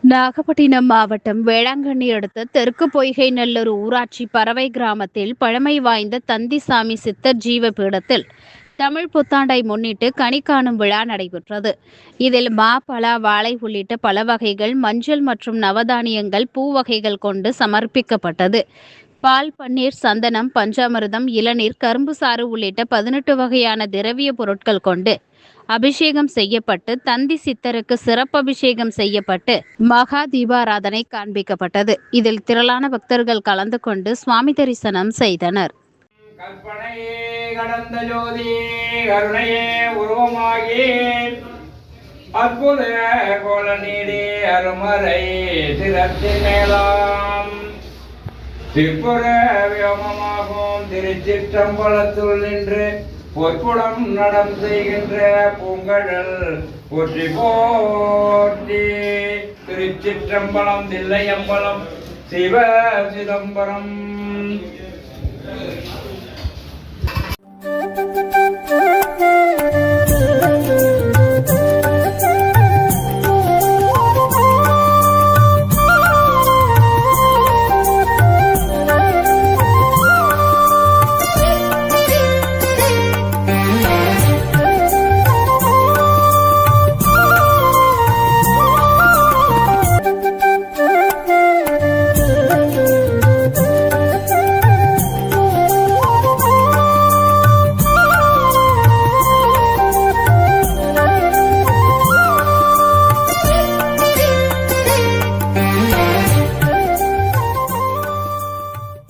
நாகப்பட்டினம் மாவட்டம் வேளாங்கண்ணி அடுத்த தெற்கு பொய்கை நல்லூர் ஊராட்சி பறவை கிராமத்தில் பழமை வாய்ந்த தந்திசாமி சித்தர் ஜீவ பீடத்தில் தமிழ் புத்தாண்டை முன்னிட்டு கனி காணும் விழா நடைபெற்றது. இதில் மா, பலா, வாழை உள்ளிட்ட பல வகைகள், மஞ்சள் மற்றும் நவதானியங்கள், பூ வகைகள் கொண்டு சமர்ப்பிக்கப்பட்டது. பால், பன்னீர், சந்தனம், பஞ்சாமிர்தம், இளநீர், கரும்பு சாறு உள்ளிட்ட 18 வகையான திரவிய பொருட்கள் கொண்டு அபிஷேகம் செய்யப்பட்டு தந்தி சித்தருக்கு சிறப்பு அபிஷேகம் செய்யப்பட்டு மகா தீபாராதனை காண்பிக்கப்பட்டது. இதில் திரளான பக்தர்கள் கலந்து கொண்டு சுவாமி தரிசனம் செய்தனர். கற்பனையே கடந்த ஜோதி கருணையே உருவமாகி அற்புத கோல நீடி அருமறை திறத்தின் மேலாம் திற்புற வியோகமாகும் திருச்சிற்றம்பலத்துள் நின்று பொற்புடம் நடம் செய்கின்ற பூங்கடல் போற்றி போற்றி. திருச்சிற்றம்பலம், தில்லையம்பலம், சிவ சிதம்பரம்.